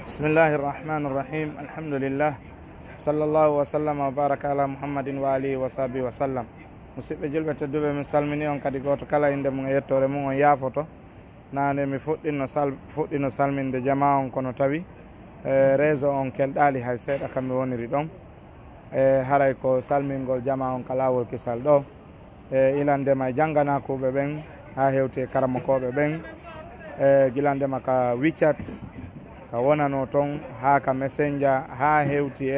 Bismillahi rahmani rahim. Alhamdulillah. Sallallahu wa sallam wa baraka ala Muhammadin wa alihi wa sahbihi wa sallam. Musidɓe julɓe tedduɓe, mi salmini on kadi goto kala inde mum e yettore mum on yaafoto. Nane mi fuɗɗino salminde jama on kono tawi réseau on kelɗali hay seeɗa kamɓe woniri ɗon. Haray ko salmingol jama on ka lawol kisal ɗo. Ilandema e jangganakuɓe ɓen ha hewti e karamakoɓe ɓen. Gilandema ka WeChat ka wonano toon ha ka messenger ha hewti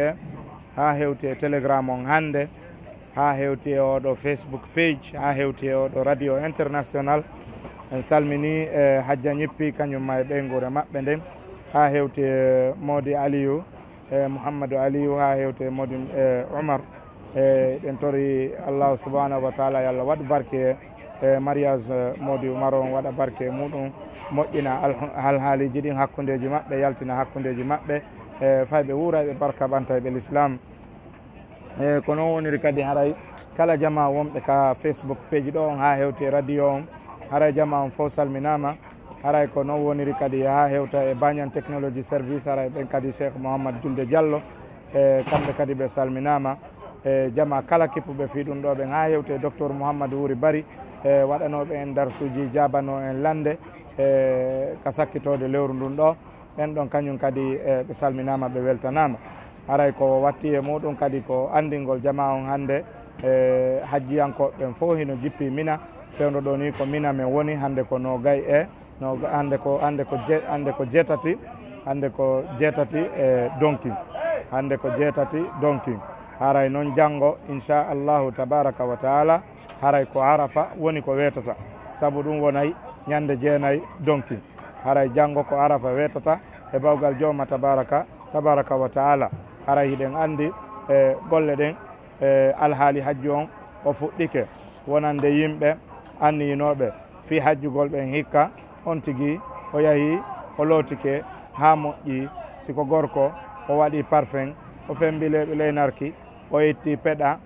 e telegram on hande, ha hewti e oɗo Facebook page, ha hewti e oɗo radio international. En salmini hajja ñippi kañumma e ɓeygure maɓɓe nden, ha hewti e Modi Aliou Mouhamadou Aliou, ha hewti e Modi Oumar. Ɗen tori allahu subhanahu wa taala yo Allah waɗ barke e mariage Modi Oumar on, waɗa barke e muɗum, moƴƴina alhaaliji ɗin hakkundeji maɓɓe, yaltina hakkundeji maɓɓe fayɓe wuura ɓe barka ɓanta ɓe l'islam. Ko noon woniri kadi haray kala jama wonɓe ka Facebook page ɗo on, ha hewti e radio on, haray jama on fof salminama. Haray ko noon woniri kadi ha hewta e Banyan Technology Service, haray ɓen kadi Cheikh Mouhamadou Julde Diallo, kamɓe kadi ɓe salminama. Jama kala kippuɓe fi ɗum ɗo ɓen, ha hewte e docteur Mouhamadou Wuri Bari, waɗanoɓe en darsuji, jabano en lande ka sakkitode lewru ndun ɗo. ɓen ɗon kañum kadi ɓe salminama, ɓe weltanama. Haray ko watti e muɗum kadi ko andingol jama on hande hajjiyankoɓe ɓen fof hino jippi Mina. Fewndo ɗo ni ko Mina men woni hande ko hande ko jeetati e Donkin, hande ko jeetati Donkin. Haray noon janngo inchallahu tabaraka wa taala, haray ko Arafa woni ko wetata, saabu ɗum wonay ñande jeenayi Donkin. Haray janngo ko Arafa wetata e bawgal jawma tabaraka wa taala. Haray hiɗen andi golle ɗen alhaali hajju on o fuɗɗike wonande yimɓe anniyinoɓe fi hajjugol ɓen hikka on tigui o yahi o lootike ha moƴƴi. siko gorko o waɗi parfum, o fembileɓe leynarki, o yetti peɗa,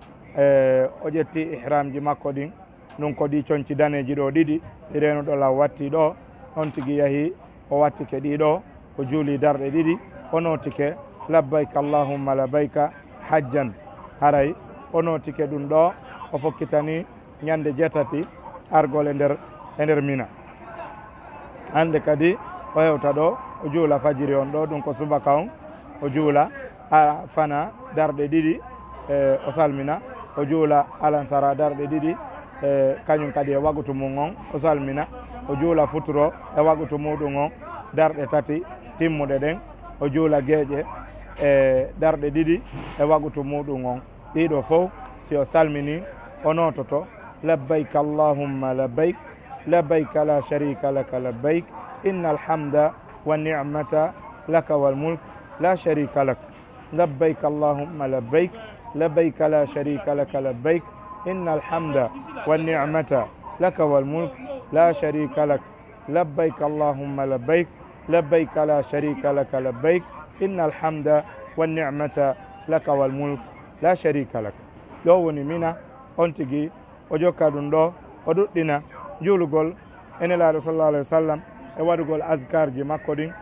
o ƴetti ihramji makko ɗin, ɗum ko ɗi coñci daneji ɗo ɗiɗi ɗi renoɗo law watti ɗo. on tigui yahi o wattike ɗiɗo, o juuli darɗe ɗiɗi, o notike labbayka allahumma labbayka hajjan. haray o notike ɗum ɗo, o fokkitani ñande jeetati argol e nder Mina. hande kadi o hewta ɗo, o juula fajiri on ɗo, ɗum ko subaka on, o juula ha fana darɗe ɗiɗi, o salmina, o juula alansara darɗe ɗiɗi, kañum kadi e wagutu mum on o salmina, o juula futuro e wagutu muɗum on darɗe tati timmuɗe ɗen, o juula geeƴe e darɗe ɗiɗi e wagutu muɗum on. ɗiɗo fof si o salmini, o nototo labbayka allahumma labbayk labbayka la sharika laka labbayk inna alhamda wa ni'mata laka wal mulk la sharika lak labbayka allahumma labbayk labbayka la sharika laka labbayk inna alhamda wa ni'mata laka wal mulk la sharika lak labbayka allahumma labbayk labbayka la sharika laka labbayk inna alhamda wa ni'mata laka wal mulk la sharika lak. ɗo woni Mina. on tigui o jokka ɗum ɗo, o ɗuɗɗina juulugol enelaɗo sallallahu alayhi wa sallam e waɗugol askarji makko ɗin,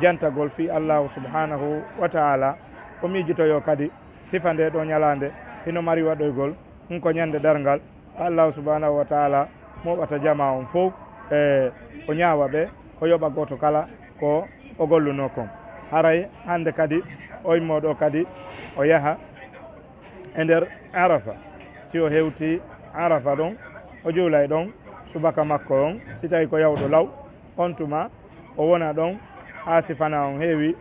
jantagol fi allahu subhanahu wa taala. o miijitoyo kadi sifa nde ɗo ñalande hino mari waɗoygol ɗum ko ñande dargal allahu subhanahu wa taala moɓata jama on fof o ñaawa ɓe, o yoɓa goto kala ko o golluno kon. haray hande kadi o immoɗo kadi o yaha e nder Arafa. si o hewti Arafa ɗon, o juulay ɗon subaka makko on, si tawi ko yawɗo law, on tuma o wona ɗon ha sifana on heewi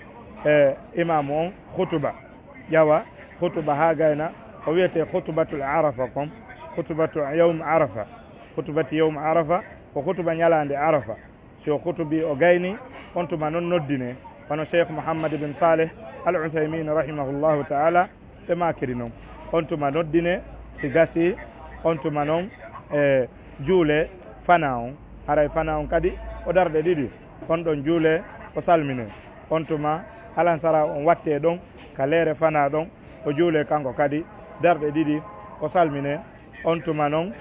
e imamu on hutuba, ƴawa hutuba ha gayna, o wiyete hutubatul Arafa kon, hutubatu yawm Arafa, hutubati yawm Arafa ko hutuba ñalande Arafa. si o hutubi o gayni, on tuma noon noddine, hono Cheikh Mouhammad ibn Saleh al Uthaymin rahimahullahu taala ɓe makiri noon. on tuma noddine, si gasi on tuma noon juule fana on. haray fana on kadi o darɗe ɗiɗi, on ɗon juule o salmine. on tuma alansara on watte ɗon ka leere fana ɗon, o juule kanko kadi darɗe ɗiɗi o salmine. on tuma noon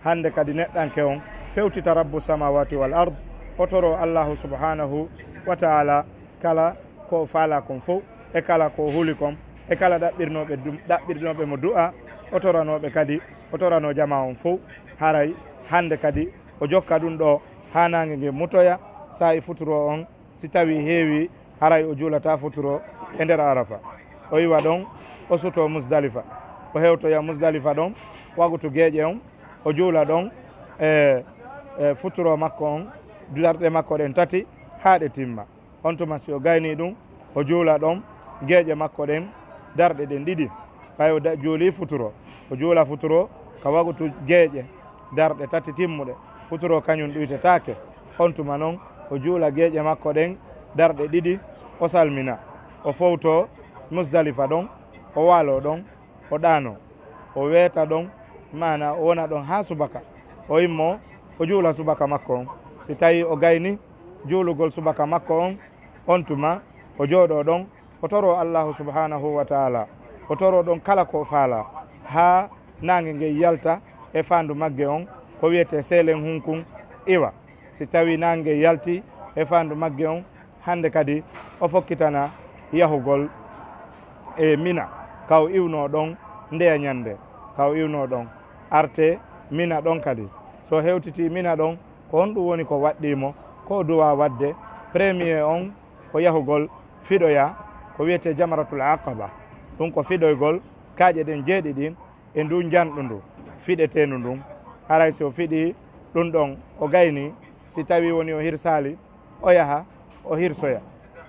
hande kadi neɗɗanke on fewtita rabbu samawati wal ard, o toro allahu subhanahu wa taala kala ko faala kon fof e kala ko huli kon e kala ɗaɓɓirnoɓe mo du'a o toranoɓe kadi o torano jama on fof haray hande kadi o jokka ɗum ɗo ha nangue ngue mutoya sa e futuro on si tawi heewi haray o juulata futuro e nder arafa o yiwa ɗon o suto musdalifa o hewtoya musdalifa ɗon wagutu gueeƴe on o juula ɗon e futuro makko on darɗe makko ɗen tati ha ɗe timma on tuma si o gayni ɗum o juula ɗon gueeƴe makko ɗen darɗe ɗen ɗiɗi ɓay o juuli futuro o juula futuro ka wagutu gueeƴe darɗe tati timmuɗe futuro kañum ɗuytetake on tuma noon o juula gueeƴe makko ɗen darɗe ɗiɗi o salmina o fowto musdalifa ɗon o waalo ɗon o ɗaano o weeta ɗon mana o wona ɗon ha subaka o immo o juula subaka makko on si tawi o gayni juulugol subaka makko on tuma o jooɗo ɗon o toro allahu subhanahu wa taala o toro ɗon kala ko faala ha nangue ngue yalta e fandu magge on ko wiyete seelen hunkun iwa si tawi nangue yalti e fandu magge on hande kadi o fokkitana yahugol e mina kaw iwno ɗon ndeya ñande kaw iwno ɗon arte mina ɗon kadi so hewtiti mina ɗon ko on ɗum woni ko waɗɗimo ko duwa wadde premier on ko yahugol fiɗoya ko wiyete jamaratul aqaba ɗum ko fiɗoygol kaaƴe ɗen jeeɗiɗi e ndu janɗu ndu fiɗetenu ndun haray so fiɗi ɗum ɗon o gayni si tawi woni o hirsali o yaha o hirsoya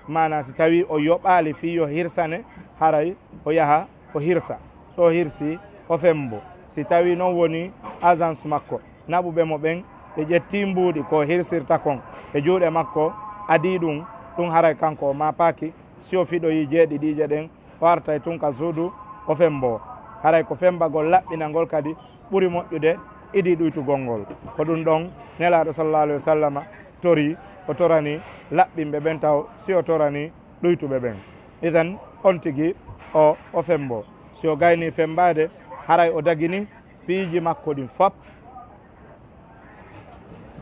mana si tawi o yoɓali fi yo hirsane haray o yaha o hirsa so hirsi o fembo si tawi noon woni agence makko naɓuɓe mo ɓen ɓe ƴetti mbuuɗi ko hirsirta kon e juuɗe makko adi ɗum haray kanko o mapaki si o fiɗoyi jeeɗiɗije ɗen o artay tun ka suudu o fembo haray ko fembagol laɓɓinagol kadi ɓuuri moƴƴude idi ɗuytugol ngol ko ɗum ɗon nelaɗo sallallah alayhi wa sallam tori o torani laɓɓinɓe ɓen taw si o torani ɗuytuɓe ɓen idan on tigui o fembo si o gayni fembade haray o dagini piiji makko ɗin fop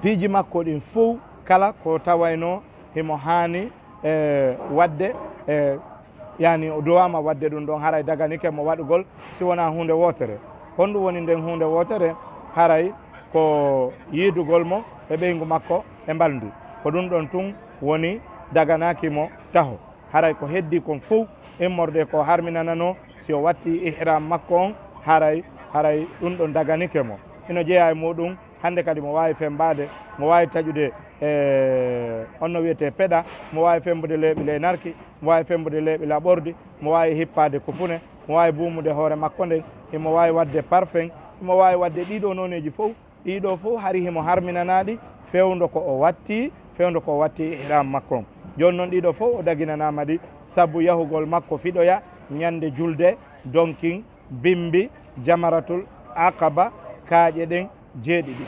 piiji makko ɗin fof kala ko tawayno himo hani wadde yani o duwama wadde ɗum ɗon haray daganike mo waɗugol si wona hunde wotere honɗum woni nden hunde wotere haray ko yidugol mo e ɓeygu makko e mbaldi ko ɗum ɗon tun woni daganakimo taho haray ko heddi kon fof immorde ko harminanano si o watti ihram makko on haray ɗum ɗon daganike mo ino jeeya e muɗum hande kadi mo wawi fembade mo wawi taƴude onno wiyete peɗa mo wawi fembude leeɓi le narki mo wawi fembude leeɓi la ɓordi mo wawi hippade kufune mo wawi bumude hoore makko nden himo wawi wadde parfum himo wawi wadde ɗiɗo noneji fof ɗiɗo fof hari himo harminanaɗi fewdo ko o watti ihram makko on joni noon ɗiɗo fof o daginanama ɗi saabu yahugol makko fiɗoya ñande julde donkin bimbi jamaratul aqaba kaaƴe ɗen jeeɗiɗi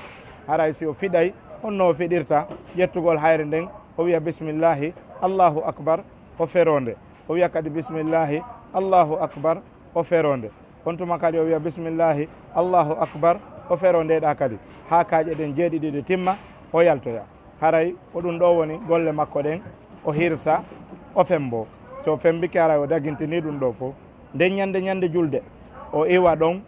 haray si o fiɗay honno o fiɗirta ƴettugol hayre nden o wiya bisimillahi allahu akbar o feronde o wiya kadi bisimillahi allahu akbar o feronde on tuma kadi o wiya bisimillahi allahu akbar o ferondeɗa kadi ha kaaƴe ɗen jeeɗiɗi ɗe timma o yaltoya haray ko ɗum ɗo woni golle makko ɗen o hirsa o fembo so fembike haray o dagintini ɗum ɗo fof nden ñande julde o iwa ɗon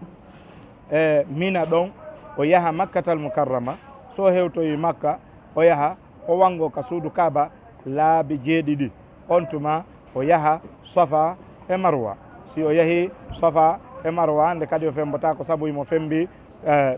e mina ɗon o yaha makkatal mukarrama so hewtoyi makka o yaha o wango ka suudu kaaba laabi jeeɗiɗi on tuma o yaha safa e marwa si o yahi safa e marwa hande kadi o fembota ko saabu imo fembi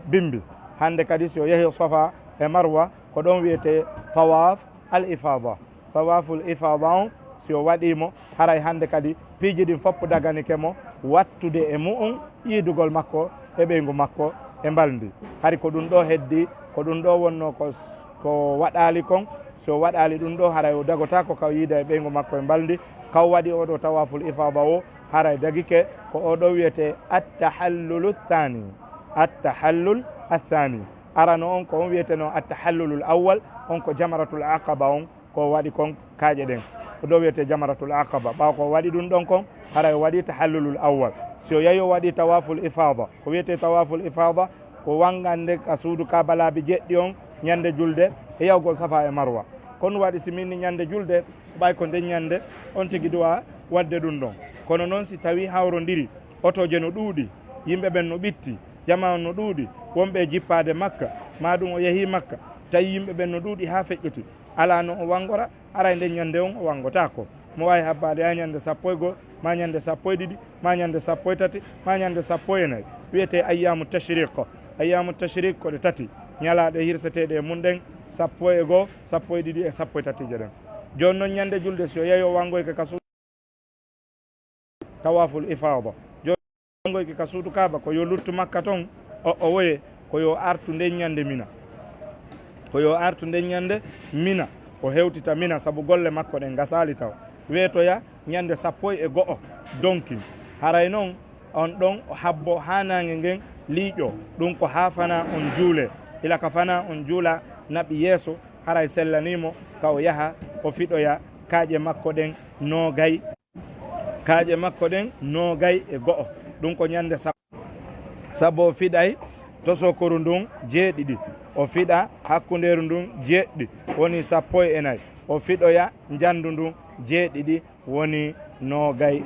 bimbi hande kadi si o yahi safa e marwa ko ɗon wiyete tawaf al ifada tawaful ifada on si o waɗimo haray hande kadi piiji ɗin fopp daganike mo wattude e mu'um yiidugol makko e ɓeygu makko e mbaldi hari ko ɗum ɗo heddi ko ɗum ɗo wonno ko waɗali kon so waɗali ɗum ɗo haray o dagota ko kaw yiida e ɓeygu makko e mbaldi kaw waɗi oɗo tawaful ifada o haray dagike ko oɗo wiyete attahallulu athani arano on ko on wiyete noon attahallulul awwal on ko jamaratul aqaba on ko waɗi kon kaaƴe ɗen ko ɗo wiyete jamaratul aqaba ɓaw ko waɗi ɗum ɗon kon haray o waɗi tahallulul awwal si o yehi o waɗi tawaful ifada ko wiyete tawaful ifada ko wangande ka suudu kaaba laabi jeɗɗi on ñande julde e yawgol safa e marwa kono waɗi si minni ñande julde ɓay ko nden ñande on tigi duwa wadde ɗum ɗon kono noon si tawi hawrodiri otoje no ɗuuɗi yimɓe ɓen no ɓitti jama on no ɗuuɗi wonɓe jippade makka ma ɗum o yeehi makka tawi yimɓe ɓen no ɗuuɗi ha feƴƴuti ala no o wangora ara nden ñande on o wangotako mo wawi habbade ha ñande 11 ma ñande 12 ma ñande 13 ma ñande 14 wiyete ayyamu tashriq ayyamu tashriq ko ɗe tati ñalaɗe hirseteɗe e mum ɗen 12 12 e 13 ɗen joni noon ñande julde so yeeyi o wangoyke ka suudu tawaful ifada joni wangoyke ka suudu kaba ko yo luttu makka toon o woye ko yo artu nden ñande mina ko yo artu nden ñande mina o hewtita mina saabu golle makko ɗen gasali taw weetoya ñande 11 donki haray noon on ɗon o habbo ha nange ngen liiƴo ɗum ko ha fana on juule ila ka fana on juula naɓi yeeso haray sellanimo ka o yaha o fiɗoya kaaƴe makko ɗen noogay kaaƴe makko ɗen noogay e go'o ɗum ko ñande sabu o fiɗay to sokoru ndun jeeɗiɗi o fiɗa hakkunderu ndun jeeɗɗi woni 14 o fiɗoya jandu ndun jeeɗiɗi woni noogay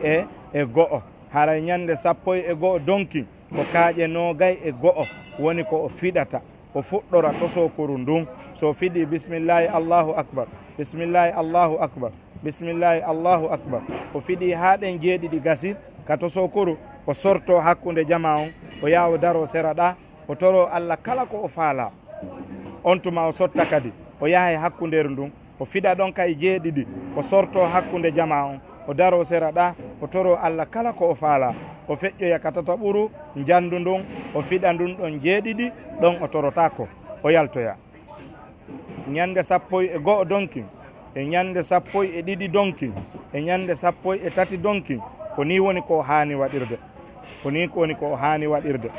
e go'o haray ñande 11 donki ko kaaƴe noogay e go'o woni ko o fiɗata o fuɗɗora to sokoru ndun so fiɗi bisimillahi allahu akbar bisimillahi allahu akbar bisimillahi allahu akbar o fiɗi ha ɗen jeeɗiɗi gasi ka to sokoru o sorto hakkunde jama on o yawo daro sera ɗa o toro Allah kala ko o faala on tuma o sotta kadi o yaha e hakkunderu ndun o fiɗa ɗon kay jeeɗiɗi o sorto hakkunde jama on o daro sera ɗa o toro Allah kala ko o faala o feƴƴoya ka tataɓuru jandu ndun o fiɗa ndun ɗon jeeɗiɗi ɗon o torotako o yaltoya ñande 11 donki e ñande 12 donki e ñande 13 donki ko ni woni ko hani waɗirde ko ni woni ko hani waɗirde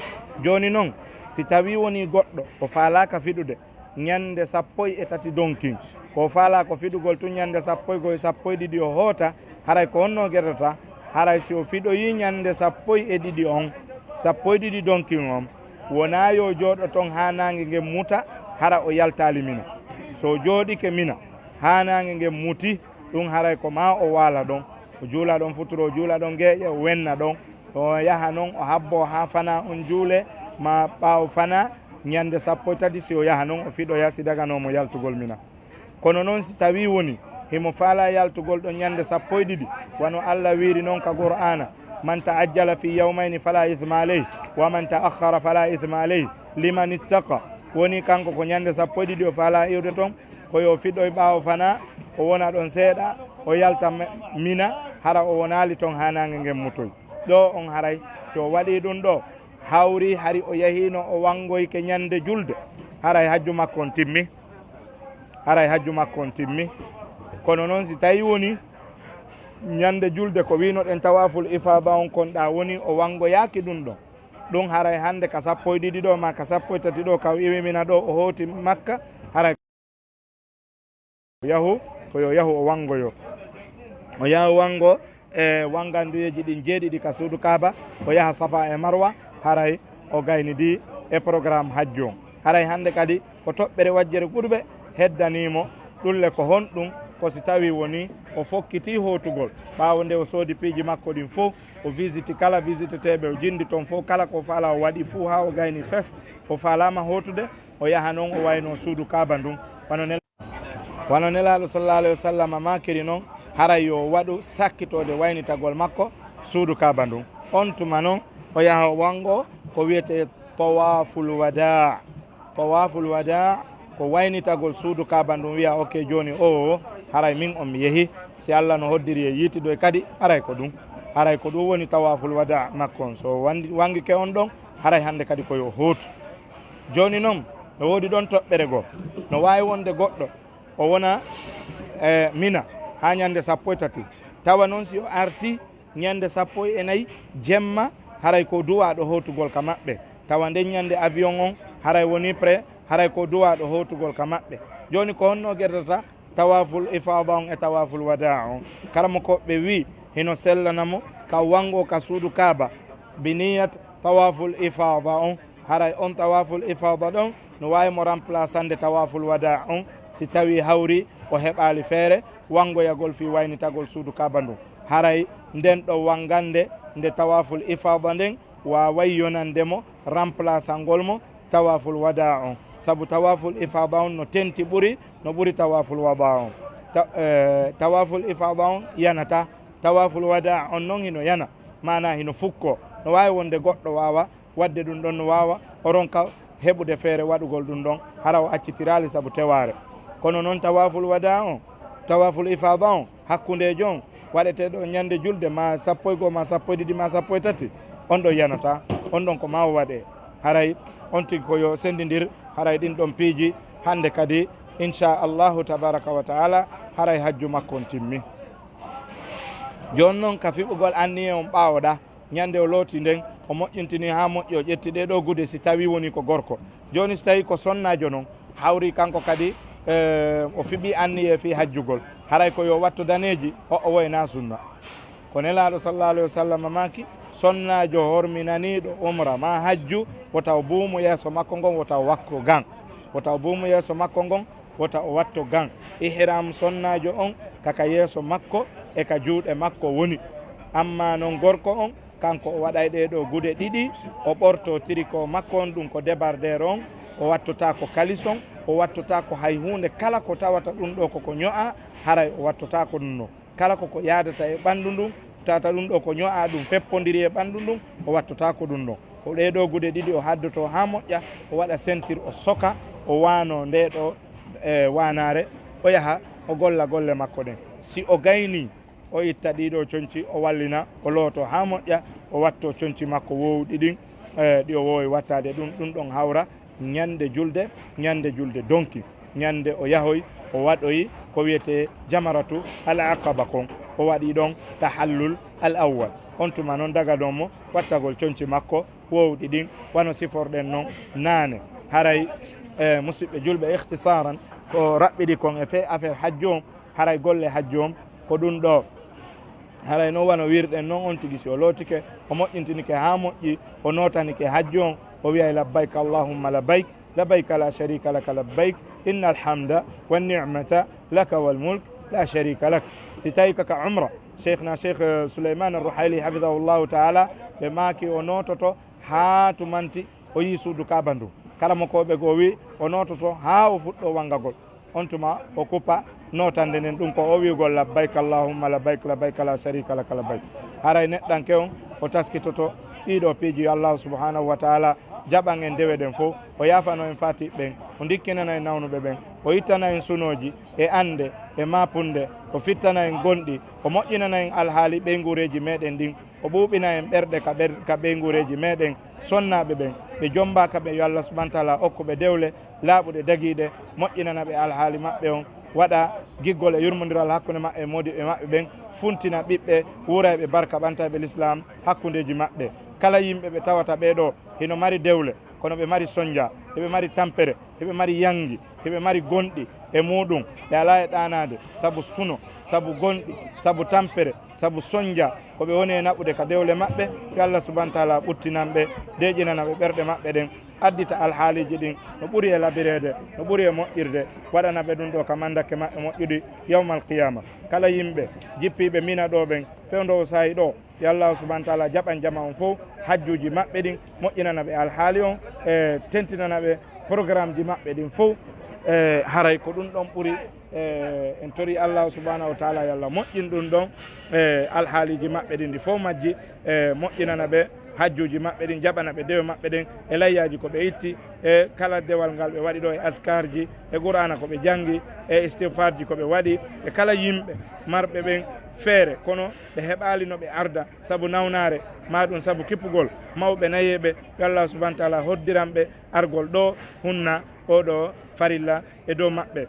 joni noon si tawi woni goɗɗo o faalaka fiɗude ñande 13 donki ko faala ko fiɗugol tun ñande 11 e 12 o hoota haray ko honno guerdata haray si o fiɗoyi ñande 12 on 12 donki on wona yo jooɗo toon ha nangue ngen muta hara o yaltali mina so jooɗike mina ha nangue ngen muti ɗum haray ko ma o waala ɗon o juula ɗon futuro o juula ɗon gueƴe o wenna ɗon o yaha noon o habbo ha fana on juule ma ɓaawo fana ñande 13 si o yaha noon o fiɗoya si daganomo yaltugol mina kono noon si tawi woni himo faala yaltugol ɗon ñande 12 wano Allah wiiri noon ka qur'ana man ta'ajjala fi yawmayni fala ithma alayhi wa man ta'akhkhara fala ithma alayhi liman ittaqa woni kanko ko ñande 12 o faala iwde toon koyo fiɗɗo e ɓaawo fana o wona ɗon seeɗa o yalta mina hara o wonali toon ha nangue ngen mutoy ɗo on haray so waɗi ɗum ɗo hawri hari o yahino o wangoyke ñande julde haray hajju makko on timmi haray hajju makko on timmi kono noon si tawi woni ñande julde ko wino ɗen tawaful ifaba on konɗa woni o wangoyaki ɗum ɗon ɗum haray hande ka 12 ɗo ma ka 13 ɗo ka iwimina ɗo o hooti makka haray yahu koyo yahu o wangoyo o yaha wango e wanganduyeji ɗin jeeɗiɗi ka suudu kaaba o yaha safa e marwa haray o gaynidi e programme hajju on haray hande kadi ko toɓɓere wajjere ɓurɓe heddanimo ɗulle ko honɗum ko si tawi woni o fokkiti hootugol ɓaawo nde o soodi piiji makko ɗin fof o visiti kala visite teɓe o jindi toon fof kala ko faala o waɗi fuu ha o gayni fes o faalama hootude o yaha noon o wayno suudu kaaba ndun wano nelaɗo sallallah alayhi wa sallam makiri noon haray yo waɗu sakkitode waynitagol makko suudu kaaba ndun on tuma noon o yaha o wango ko wiyete tawaful wada tawaful wada ko waynitagol suudu kaaba ndun wiya ok joni o haray min on mi yeehi si Allah no hoddiri e yiitiɗo kadi haray ko ɗum woni tawaful wada makko on so wangike on ɗon haray hande kadi koyo hootu joni noon no woodi ɗon toɓɓere goo no wawi wonde goɗɗo o wona mina ha ñande 13 tawa noon si o arti ñande 14 jemma haray ko duwaɗo hootugol ka maɓɓe tawa nden ñande avion on haray woni pré haray ko duwaɗo hootugol ka maɓɓe joni ko honno guerdata tawaful ifada on e tawaful wada on karamo koɓɓe wi hino sellanamo ka wango ka suudu kaaba biniyat tawaful ifada on haray on tawaful ifada ɗon no wawi mo remplaçande tawaful wada on si tawi hawri o heɓali feere wangoyagol fi waynitagol suudu kaba ndu haray nden ɗo wangande nde tawaful ifada nden waway yonandemo remplaçangol mo tawaful wada on saabu tawaful ifada on no tenti ɓuuri no ɓuuri tawaful wada on tawaful ifada on yanata tawaful wada on noon hino yana mana hino fukko no wawi wonde goɗɗo wawa wadde ɗum ɗon no wawa oron ka heɓude feere waɗugol ɗum ɗon hara o accitirali saabu teware kono noon tawaful wada on tawaful ifada on hakkudejo on waɗeteɗo ñande julde ma sappo e 1 ma sappo e 2 ma sappo e 3 on ɗon yanata on ɗon ko ma waɗe haray on tigi koyo sendidir haray ɗin ɗon piiji hande kadi inchallahu tabaraka wa taala haray hajju makko on timmi joni noon ka fiɓugol anniye on ɓawoɗa ñande o looti nden o moƴƴintini ha moƴƴi o ƴetti ɗeɗo gude si tawi woni ko gorko joni so tawi ko sonnajo noon hawri kanko kadi o fiɓi anniye fi hajjugol haray ko yo wattu daneji o woyna sunna ko nelaɗo sallallah alayhi wa sallam maki sonnajo horminaniɗo umra ma hajju wotaw buumu yeeso makko ngon wotaw wakko gan wotaw buumu yeeso makko ngon wota o watto gan ihram sonnajo on kaka yeeso makko e ka juuɗe makko woni amma noon gorko on kanko o waɗay ɗeɗo gude ɗiɗi o ɓorto triko makko on ɗum ko débardére on o wattota ko kalison o wattota ko hay hunde kala ko tawata ɗum ɗo koko ño'a haray o wattota ko ɗum no kala koko yadata e ɓandu ndum tata ɗum ɗo ko ño'a ɗum feppodiri e ɓandu ndum o wattota ko ɗum ɗo o ɗeɗo gude ɗiɗi o haddoto ha moƴƴa o waɗa ceinture o soka o wano ndeɗo wanare o yaha o golla golle makko ɗen si o gayni o itta ɗiɗo conci o wallina o looto ha moƴƴa o watto conci makko wowɗi ɗin ɗi o wowi wattade ɗum ɗon hawra ñande julde donki ñande o yahoy o waɗoyi ko wiyete jamaratu al aqaba kon o waɗi ɗon tahallul al awwal on tuma noon daga ɗon mo wattagol conci makko wowɗi ɗin wano siforɗen noon naane haray musidɓe julɓe ihtisaran ko raɓɓiɗi kon e fe affaire hajju on haray golle hajju on ko ɗum ɗo haray noon wano wirɗen noon on tigi si o lootike o moƴƴintinike ha moƴƴi o notanike hajju on o wiyay labbayk allahumma labbayk labbayka la sharika laka labbayk inna alhamda wannicmata laka walmulk la sharika lak si tawi kaka umra cheikhna cheikh souleyman arrouhayli hafidahullahu taala ɓe maaki o nototo ha tumanti o yi suudu kaba ndu kala mo koɓe goo wi o nototo ha o fuɗɗo wangagol on tuma o kuppa notande nden ɗum ko o wigol labbayk allahumma labbayk labbayka la sharika laka labbayk haray neɗɗanke on o taskitoto ɗiɗo piiji allahu subhanahu wa taala jaɓan en dewe ɗen fof o yafano en fatiɓe ɓen o dikkinana en nawnuɓe ɓen o ittana en sunoji e ande e mapunde o fittana en gonɗi o moƴƴinana en alhaali ɓeygureji meɗen ɗin o ɓuuɓina en ɓerɗe ka ɓeygureji meɗen sonnaɓe ɓen ɓe jombaka ɓe yo allah subahana taala hokkuɓe dewle laaɓuɗe daguiɗe moƴƴinana ɓe alhaali maɓɓe on waɗa giggol e yurmodiral hakkude maɓɓe e modiɓe maɓɓe ɓen funtina ɓiɓɓe wuura ɓe barka ɓantaɓe l'islam hakkudeji maɓɓe kala yimɓe ɓe tawata ɓeɗo hino mari dewle kono ɓe mari soñdia heɓe mari tampere heɓe mari yangi heɓe mari gonɗi e muɗum ɓe ala e ɗanade saabu suno saabu gonɗi saabu tampere saabu soñdia koɓe woni e naɓude ka dewle maɓɓe yo allah subahana taala ɓuttinanɓe deƴinanaɓe ɓerɗe maɓɓe ɗen addita alhaaliji ɗin no ɓuuri e labirede no ɓuuri e moƴƴirde waɗanaɓe ɗum ɗo ka mandake maɓɓe moƴƴuɗi yawmal qiyama kala yimɓe jippiɓe mina ɗo ɓen fewdo saahi ɗo yo allah subahana taala jaɓan jama on fof hajjuji maɓɓe ɗin moƴƴinana ɓe alhaali on e tentinana ɓe programme ji maɓɓe ɗin fof haray ko ɗum ɗon ɓuuri en tori allahu subahanahu wa taala yo allah moƴƴin ɗum ɗon alhaaliji maɓɓe ɗin ɗi fof majji moƴƴinana ɓe hajjuji maɓɓe ɗin jaɓana ɓe dewe maɓɓe ɗen e layyaji ko ɓe itti e kala dewal ngal ɓe waɗi ɗo e askar ji e qur'ana ko ɓe janggi e istigfar ji ko ɓe waɗi e kala yimɓe marɓe ɓen feere kono ɓe heɓali no ɓe arda saabu nawnare maɗum saabu kippugol mawɓe nayeɓe yo allah subahana taala hoddiranɓe argol ɗo hunna oɗo farilla e dow maɓɓe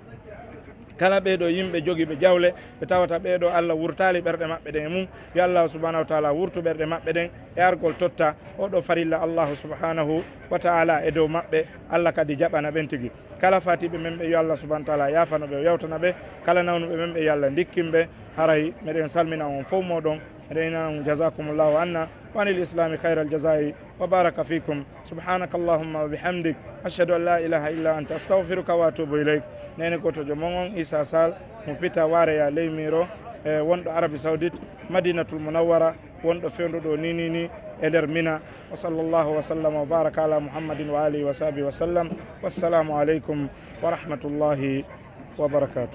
kala ɓeɗo yimɓe jogiiɓe jawle ɓe tawata ɓeɗo allah wurtali ɓerɗe maɓɓe ɗen e mum yo allahu subahanahu wa taala wurtu ɓerɗe maɓɓe ɗen e argol totta oɗo farilla allahu subhanahu wa taala e dow maɓɓe allah kadi jaɓana ɓen tigui kala fatiɓe men ɓe yo allah subahana taala yafano ɓe o yawtana ɓe kala nawnuɓe men ɓe yo allah dikkinɓe haray meɗen salmina on fof moɗon meɗen inana jasakumullahu anna wa anil islami khayra al jazai wa baraka fikum subhanaka allahumma wa bihamdik ashhadu an la ilaha illa anta astaghfiruka wa atubu ilayk nene goto jomon on Issa Sall mo fita wareya leymiro wonɗo Arabie Saoudite Madinatul Munawwara wonɗo fewnuɗo ni e nder Mina wa sallallahu wa sallam wa baraka ala muhammadin wa alihi wa sahbihi wa sallam wassalamu aleykum wa rahmatullahi wa barakatuh.